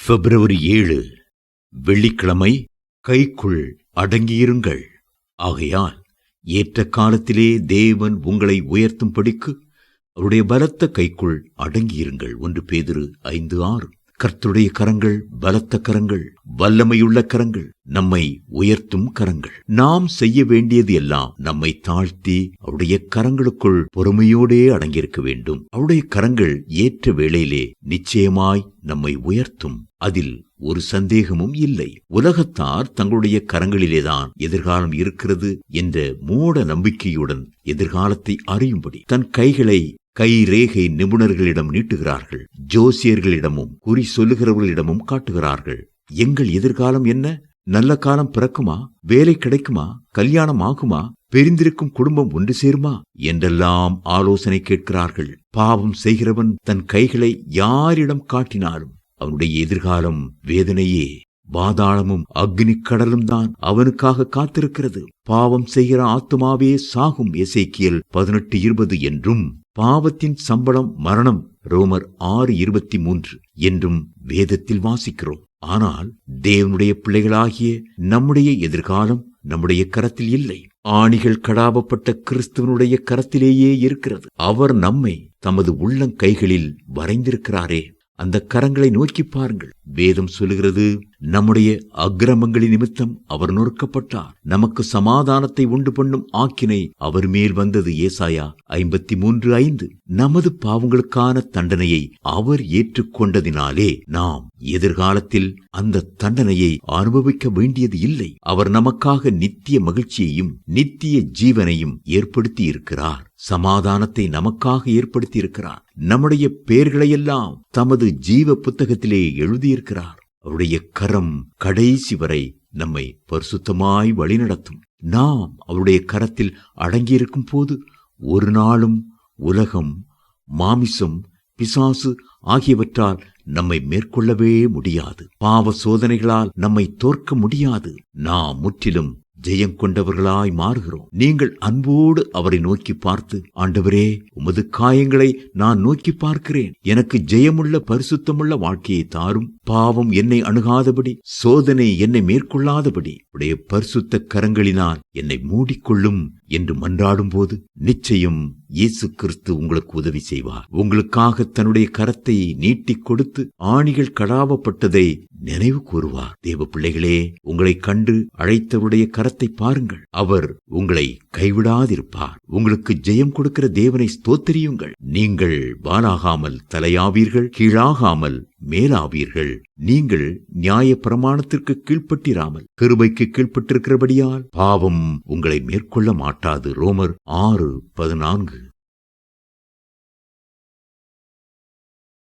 பிப்ரவரி 7 வெள்ளிக்கிழமை. கைக்குள் அடங்கியிருங்கள். ஆகையால் ஏற்ற காலத்திலே தேவன் உங்களை உயர்த்தும்படிக்கு அவருடைய பலத்த கைக்குள் அடங்கியிருங்கள். 1 பேதுரு 5:6. கர்த்தருடைய கரங்கள் பலத்த கரங்கள், வல்லமையுள்ள கரங்கள், நம்மை உயர்த்தும் கரங்கள். நாம் செய்ய வேண்டியது எல்லாம் நம்மை தாழ்த்தி அவருடைய கரங்களுக்குள் பொறுமையோடே அடங்கியிருக்க வேண்டும். அவருடைய கரங்கள் ஏற்ற வேளையிலே நிச்சயமாய் நம்மை உயர்த்தும். அதில் ஒரு சந்தேகமும் இல்லை. உலகத்தார் தங்களுடைய கரங்களிலேதான் எதிர்காலம் இருக்கிறது என்ற மூட நம்பிக்கையுடன் எதிர்காலத்தை அறியும்படி தன் கைகளை கை ரேகை நிபுணர்களிடம் நீட்டுகிறார்கள். ஜோசியர்களிடமும் குறி சொல்லுகிறவர்களிடமும் காட்டுகிறார்கள். எங்கள் எதிர்காலம் என்ன? நல்ல காலம் பிறக்குமா? வேலை கிடைக்குமா? கல்யாணம் ஆகுமா? பிரிந்திருக்கும் குடும்பம் ஒன்று சேருமா என்றெல்லாம் ஆலோசனை கேட்கிறார்கள். பாவம் செய்கிறவன் தன் கைகளை யாரிடம் காட்டினாலும் அவனுடைய எதிர்காலம் வேதனையே. பாதாளமும் அக்னி கடலும் தான் அவனுக்காக காத்திருக்கிறது. பாவம் செய்கிற ஆத்துமாவே சாகும். எசேக்கியேல் 18:20 என்றும், பாவத்தின் சம்பளம் மரணம் ரோமர் 6:23 என்றும் வேதத்தில் வாசிக்கிறோம். ஆனால் தேவனுடைய பிள்ளைகளாகிய நம்முடைய எதிர்காலம் நம்முடைய கரத்தில் இல்லை. ஆணிகள் கடாவப்பட்ட கிறிஸ்துவனுடைய கரத்திலேயே இருக்கிறது. அவர் நம்மை தமது உள்ளங்கைகளில் வரைந்திருக்கிறாரே. அந்த கரங்களை நோக்கி பாருங்கள். வேதம் சொல்லுகிறது, நம்முடைய அக்கிரமங்களின் நிமித்தம் அவர் நொறுக்கப்பட்டார், நமக்கு சமாதானத்தை உண்டு பண்ணும் ஆக்கினை அவர் மேல் வந்தது. ஏசாயா 53:5. நமது பாவங்களுக்கான தண்டனையை அவர் ஏற்றுக்கொண்டதினாலே நாம் எதிர்காலத்தில் அந்த தண்டனையை அனுபவிக்க வேண்டியது இல்லை. அவர் நமக்காக நித்திய மகிழ்ச்சியையும் நித்திய ஜீவனையும் ஏற்படுத்தி இருக்கிறார். சமாதானத்தை நமக்காக ஏற்படுத்தி இருக்கிறார். நம்முடைய பெயர்களையெல்லாம் தமது ஜீவ புத்தகத்திலே எழுதியிருக்கிறார். அவருடைய கரம் கடைசி வரை நம்மை பரிசுத்தமாய் வழிநடத்தும். நாம் அவருடைய கரத்தில் அடங்கியிருக்கும் போது ஒரு நாளும் உலகம், மாமிசம், பிசாசு ஆகியவற்றால் நம்மை மேற்கொள்ளவே முடியாது. பாவ சோதனைகளால் நம்மை தோற்க முடியாது. நாம் முற்றிலும் ஜெயம் கொண்டவர்களாய் மாறுகிறோம். நீங்கள் அன்போடு அவரை நோக்கி பார்த்து, ஆண்டவரே, உமது காயங்களை நான் நோக்கி பார்க்கிறேன், எனக்கு ஜெயமுள்ள பரிசுத்தமுள்ள வாழ்க்கையை தாரும், பாவம் என்னை அணுகாதபடி, சோதனை என்னை மேற்கொள்ளாதபடி உடைய பரிசுத்த கரங்களினால் என்னை மூடிக்கொள்ளும் என்று மன்றாடும் போது நிச்சயம் இயேசு கிறிஸ்து உங்களுக்கு உதவி செய்வார். உங்களுக்காக தன்னுடைய கரத்தை நீட்டிக் கொடுத்து ஆணிகள் கடாவப்பட்டதை நினைவு கூறுவார். தேவ பிள்ளைகளே, உங்களை கண்டு அழைத்தவருடைய கரத்தை பாருங்கள். அவர் உங்களை கைவிடாதிருப்பார். உங்களுக்கு ஜெயம் கொடுக்கிற தேவனை ஸ்தோத்திரியுங்கள். நீங்கள் வாலாகாமல் தலையாவீர்கள், கீழாகாமல் மேலாவீர்கள். நீங்கள் நியாய பிரமாணத்திற்கு கீழ்ப்பட்டிராமல் கிருபைக்கு கீழ்ப்பட்டிருக்கிறபடியால் பாவம் உங்களை மேற்கொள்ள மாட்டாது. ரோமர் 6:14.